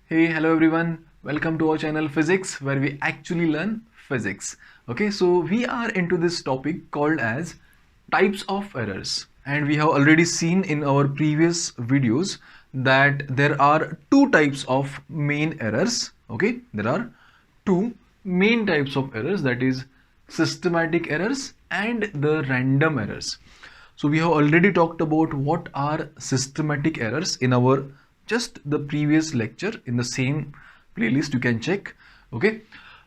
Hey, hello everyone. Welcome to our channel Physics, where we actually learn physics. Okay, so we are into this topic called as types of errors, and we have already seen in our previous videos that there are two types of main errors. Okay, there are two main types of errors, that is systematic errors and the random errors. So we have already talked about what are systematic errors in our just the previous lecture in the same playlist, you can check. Okay,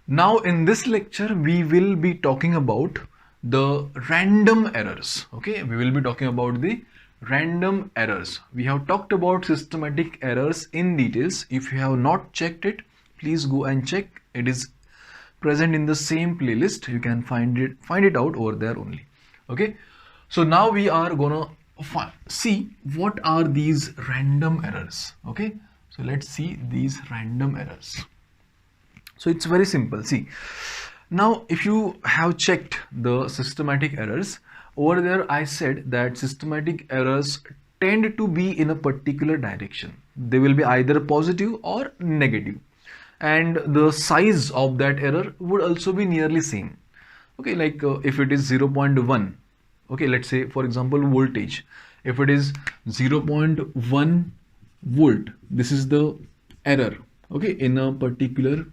now in this lecture we will be talking about the random errors. Okay, we will be talking about the random errors. We have talked about systematic errors in details. If you have not checked it, please go and check. It is present in the same playlist. You can find it out over there only. Okay, so now we are gonna see what are these random errors. Okay, so let's see these random errors. So it's very simple. See, now if you have checked the systematic errors over there, I said that systematic errors tend to be in a particular direction. They will be either positive or negative, and the size of that error would also be nearly same. Okay, like if it is 0.1, okay, let's say for example voltage, if it is 0.1 volt, this is the error, okay, in a particular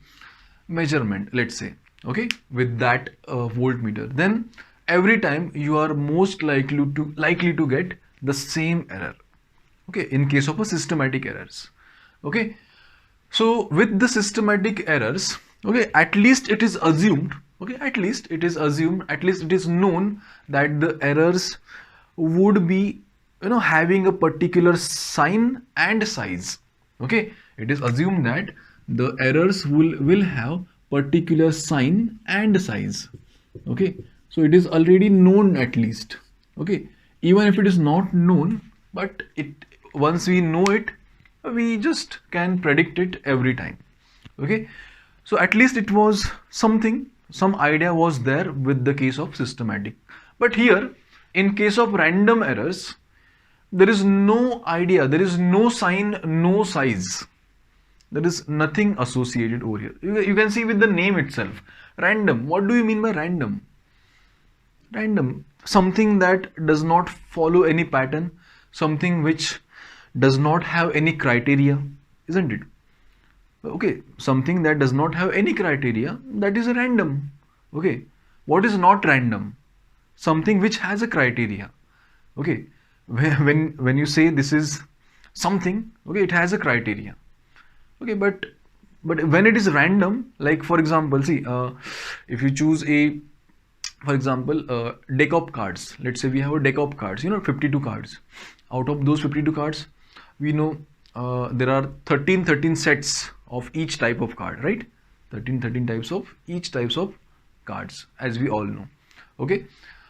measurement, let's say, okay, with that voltmeter, then every time you are most likely to get the same error, okay, in case of a systematic errors. Okay, so with the systematic errors, okay, at least it is assumed, okay, at least it is known that the errors would be, having a particular sign and size. Okay, it is assumed that the errors will have particular sign and size. Okay, so it is already known at least. Okay, even if it is not known, but it once we know it, we just can predict it every time. Okay, so at least it was something, some idea was there with the case of systematic. But here in case of random errors, there is no idea, there is no sign, no size, there is nothing associated over here. You can see with the name itself, random. What do you mean by random? Random, something that does not follow any pattern, something which does not have any criteria, isn't it? Okay, something that does not have any criteria, that is a random. Okay, what is not random? Something which has a criteria. Okay, when you say this is something, okay, it has a criteria. Okay, but when it is random, like for example, see, if you choose a, for example, deck of cards, let's say we have a deck of cards, 52 cards. Out of those 52 cards, we know there are 13 sets of each type of card, right? 13 types of each types of cards, as we all know. Okay,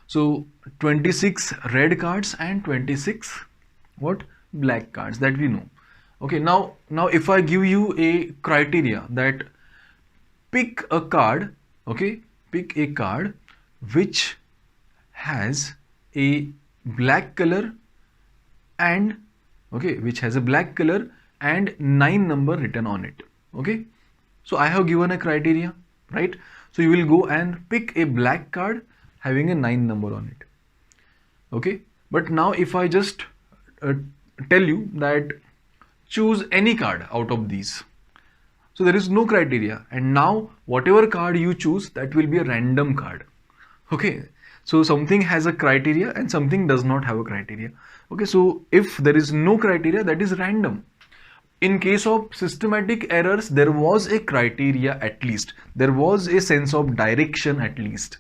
so 26 red cards and 26 what, black cards, that we know. Okay, now if I give you a criteria that pick a card, okay, pick a card which has a black color and, okay, which has a black color and 9 number written on it. Okay, so I have given a criteria, right? So you will go and pick a black card having a 9 number on it. Okay, but now if I just tell you that choose any card out of these, so there is no criteria, and now whatever card you choose, that will be a random card. Okay, so something has a criteria and something does not have a criteria. Okay, so if there is no criteria, that is random. In case of systematic errors, there was a criteria, at least there was a sense of direction, at least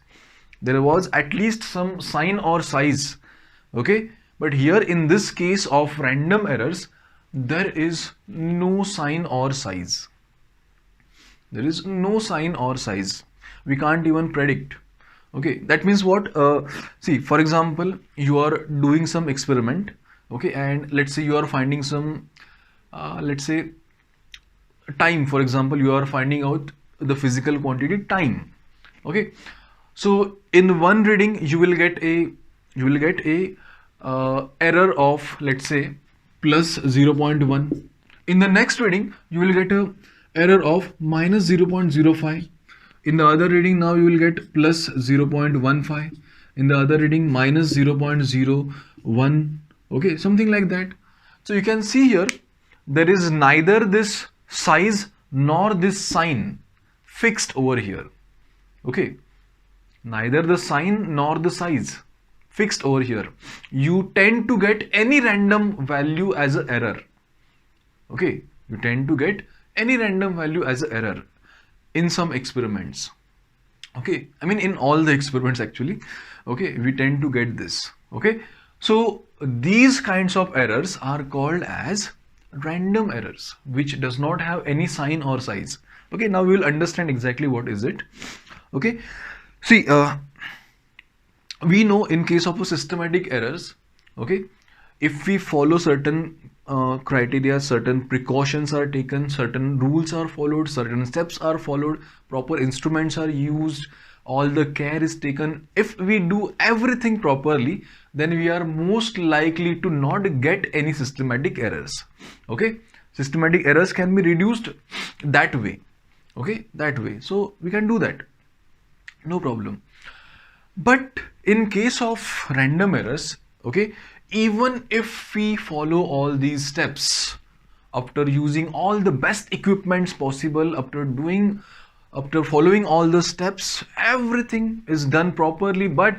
there was at least some sign or size. Okay, but here in this case of random errors, there is no sign or size. There is no sign or size. We can't even predict. Okay, that means what? See, for example, you are doing some experiment, okay, and let's say you are finding some, let's say, time. For example, you are finding out the physical quantity time. Okay, so in one reading you will get a error of, let's say, plus 0.1, In the next reading, you will get a error of minus 0.05. In the other reading, now you will get plus 0.15. In the other reading, minus 0.01. Okay, something like that. So you can see here, there is neither this size nor this sign fixed over here. Okay, neither the sign nor the size fixed over here. You tend to get any random value as an error. Okay, you tend to get any random value as an error in some experiments. Okay, I mean in all the experiments actually. Okay, we tend to get this. Okay, so these kinds of errors are called as random errors, which does not have any sign or size. Okay, now we will understand exactly what is it. Okay, see, we know in case of a systematic errors, okay, if we follow certain criteria, certain precautions are taken, certain rules are followed, certain steps are followed, proper instruments are used, all the care is taken. If we do everything properly, then we are most likely to not get any systematic errors. Okay, systematic errors can be reduced that way. Okay, that way. So we can do that, no problem. But in case of random errors, okay, even if we follow all these steps, after using all the best equipments possible, after following all the steps, everything is done properly, but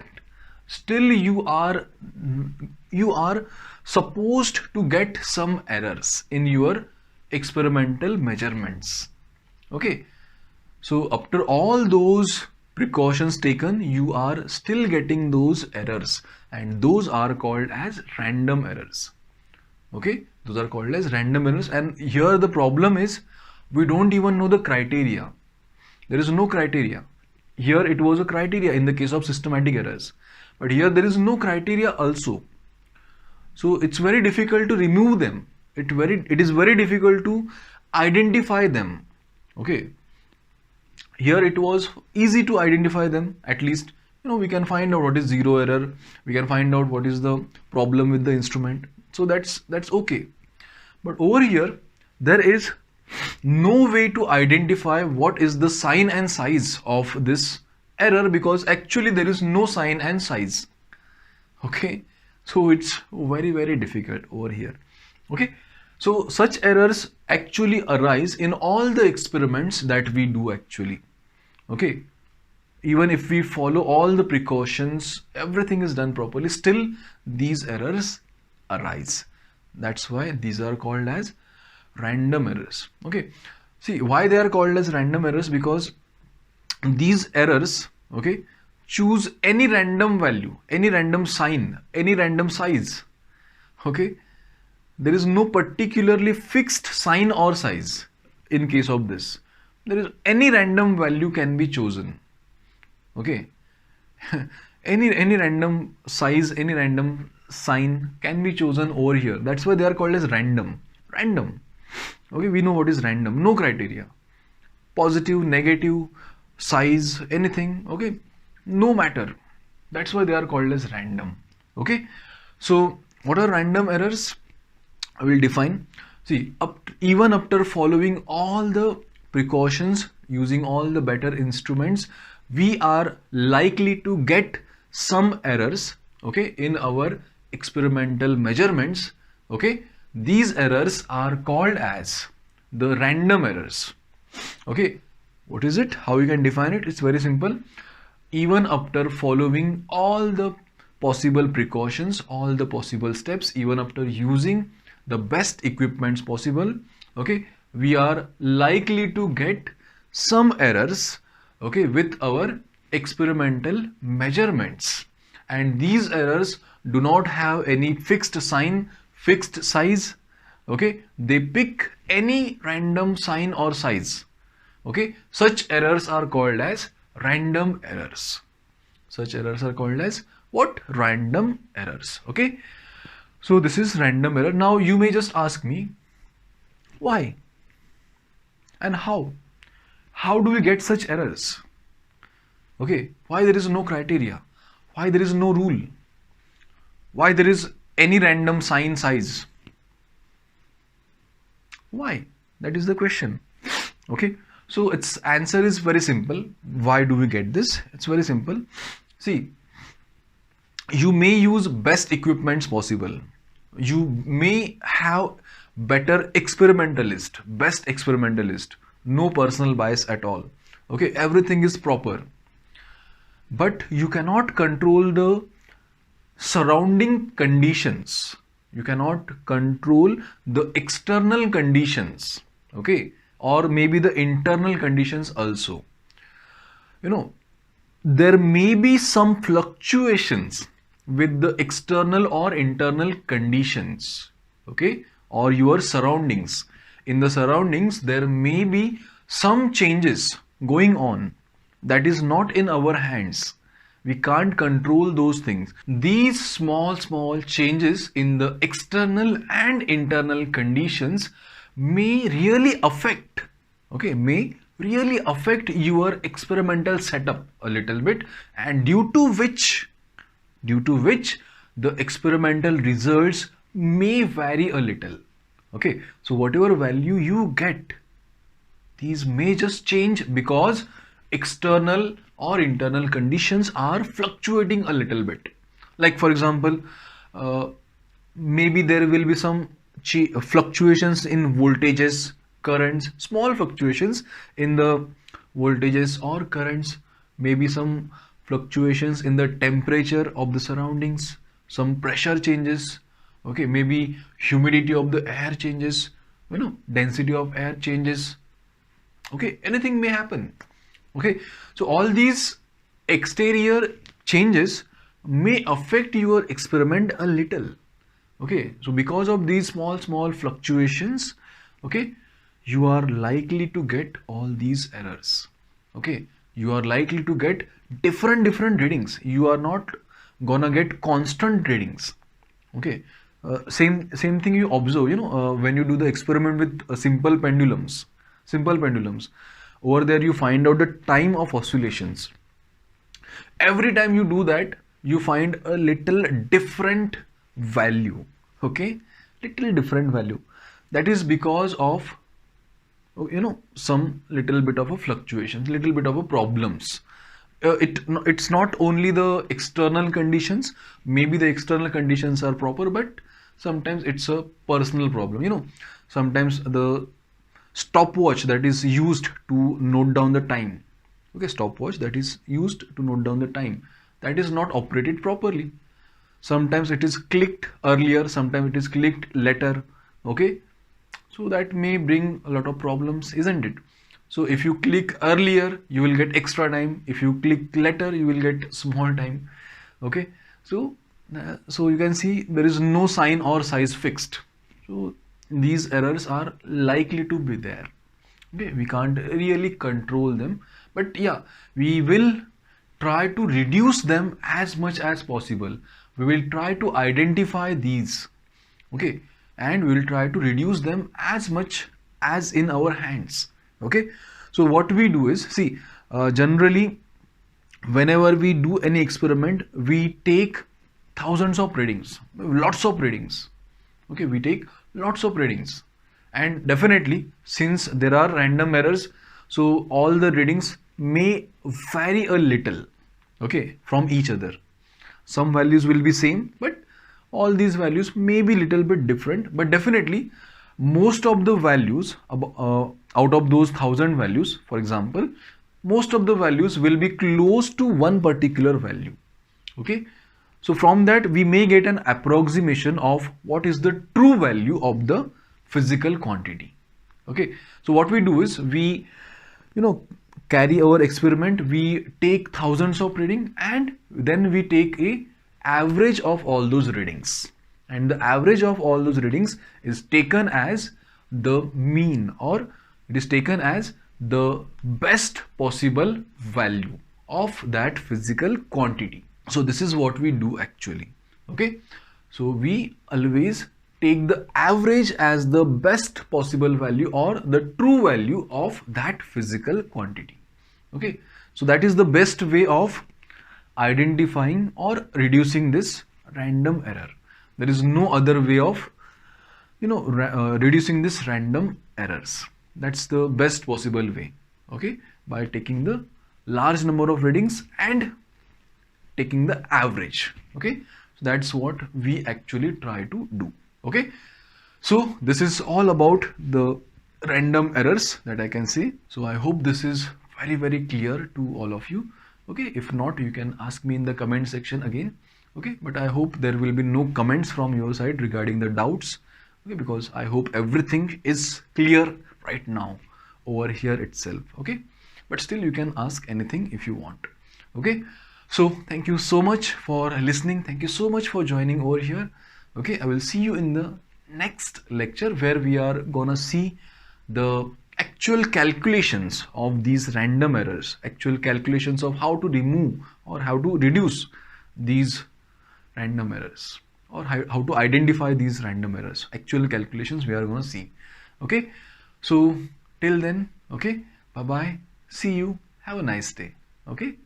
still you are supposed to get some errors in your experimental measurements. Okay, so after all those precautions taken, you are still getting those errors, and those are called as random errors. Okay, those are called as random errors. And here the problem is, we don't even know the criteria. There is no criteria. Here it was a criteria in the case of systematic errors, but here there is no criteria also. So it's very difficult to remove them. It is very difficult to identify them. Okay, here it was easy to identify them. At least, you know, we can find out what is zero error, we can find out what is the problem with the instrument, so that's okay. But over here there is no way to identify what is the sign and size of this error, because actually there is no sign and size. Okay, so it's very difficult over here. Okay, so such errors actually arise in all the experiments that we do actually. Okay, even if we follow all the precautions, everything is done properly, still these errors arise. That's why these are called as random errors. Okay, see why they are called as random errors, because these errors, okay, choose any random value, any random sign, any random size. Okay, there is no particularly fixed sign or size. In case of this, there is any random value can be chosen. Okay, any random size, any random sign can be chosen over here. That's why they are called as random. Okay, we know what is random. No criteria, positive, negative, size, anything. Okay, no matter. That's why they are called as random. Okay, so what are random errors? I will define. See, even after following all the precautions, using all the better instruments, we are likely to get some errors, okay, in our experimental measurements. Okay, these errors are called as the random errors. Okay, what is it? How you can define it? It's very simple. Even after following all the possible precautions, all the possible steps, even after using the best equipments possible, okay, we are likely to get some errors, okay, with our experimental measurements. And these errors do not have any fixed sign, fixed size. Okay, they pick any random sign or size. Okay, such errors are called as random errors. Such errors are called as what? Random errors. Okay, so this is random error. Now you may just ask me, why and how? How do we get such errors? Okay, why there is no criteria? Why there is no rule? Why there is any random sign size? Why? That is the question. Okay, so its answer is very simple. Why do we get this? It's very simple. See, you may use best equipments possible. You may have better experimentalist, best experimentalist, no personal bias at all. Okay, everything is proper. But you cannot control the surrounding conditions. You cannot control the external conditions. Okay, or maybe the internal conditions also. You know, there may be some fluctuations with the external or internal conditions, okay, or your surroundings. In the surroundings there may be some changes going on that is not in our hands. We can't control those things. These small changes in the external and internal conditions may really affect, okay, may really affect your experimental setup a little bit, and due to which the experimental results may vary a little. Okay, so whatever value you get, these may just change because external or internal conditions are fluctuating a little bit. Like for example, maybe there will be some fluctuations in voltages, currents, small fluctuations in the voltages or currents, maybe some fluctuations in the temperature of the surroundings, some pressure changes, okay, maybe humidity of the air changes, density of air changes, okay, anything may happen. Okay, so all these exterior changes may affect your experiment a little. Okay, so because of these small fluctuations, okay, you are likely to get all these errors. Okay, you are likely to get different readings. You are not gonna get constant readings. Okay, same thing you observe, when you do the experiment with simple pendulums. Over there you find out the time of oscillations. Every time you do that, you find a little different value. Okay, little different value. That is because of some little bit of a fluctuation, little bit of a problems. It's not only the external conditions. Maybe the external conditions are proper, but sometimes it's a personal problem. Sometimes the stopwatch that is used to note down the time, okay, stopwatch that is used to note down the time, that is not operated properly. Sometimes it is clicked earlier, sometimes it is clicked later. Okay, so that may bring a lot of problems, isn't it? So if you click earlier, you will get extra time. If you click later, you will get small time. Okay, so you can see there is no sign or size fixed. So these errors are likely to be there. Okay, we can't really control them, but yeah, we will try to reduce them as much as possible. We will try to identify these, okay, and we will try to reduce them as much as in our hands. Okay, so what we do is, see, generally whenever we do any experiment, we take thousands of readings, lots of readings. Okay, we take lots of readings, and definitely since there are random errors, so all the readings may vary a little, okay, from each other. Some values will be same, but all these values may be little bit different. But definitely most of the values out of those 1000 values, for example, most of the values will be close to one particular value. Okay, so from that we may get an approximation of what is the true value of the physical quantity. Okay, so what we do is we carry our experiment, we take thousands of reading, and then we take a average of all those readings, and the average of all those readings is taken as the mean, or it is taken as the best possible value of that physical quantity. So this is what we do actually. Okay, so we always take the average as the best possible value or the true value of that physical quantity. Okay, so that is the best way of identifying or reducing this random error. There is no other way of reducing this random errors. That's the best possible way, okay, by taking the large number of readings and taking the average. Okay, so that's what we actually try to do. Okay, so this is all about the random errors that I can see. So I hope this is very clear to all of you. Okay, if not, you can ask me in the comment section again. Okay, but I hope there will be no comments from your side regarding the doubts. Okay, because I hope everything is clear right now over here itself. Okay, but still you can ask anything if you want. Okay, so thank you so much for listening. Thank you so much for joining over here. Okay, I will see you in the next lecture where we are gonna see the actual calculations of these random errors, actual calculations of how to remove or how to reduce these random errors, or how to identify these random errors. Actual calculations we are going to see. Okay, so till then, okay, bye bye, see you, have a nice day. Okay.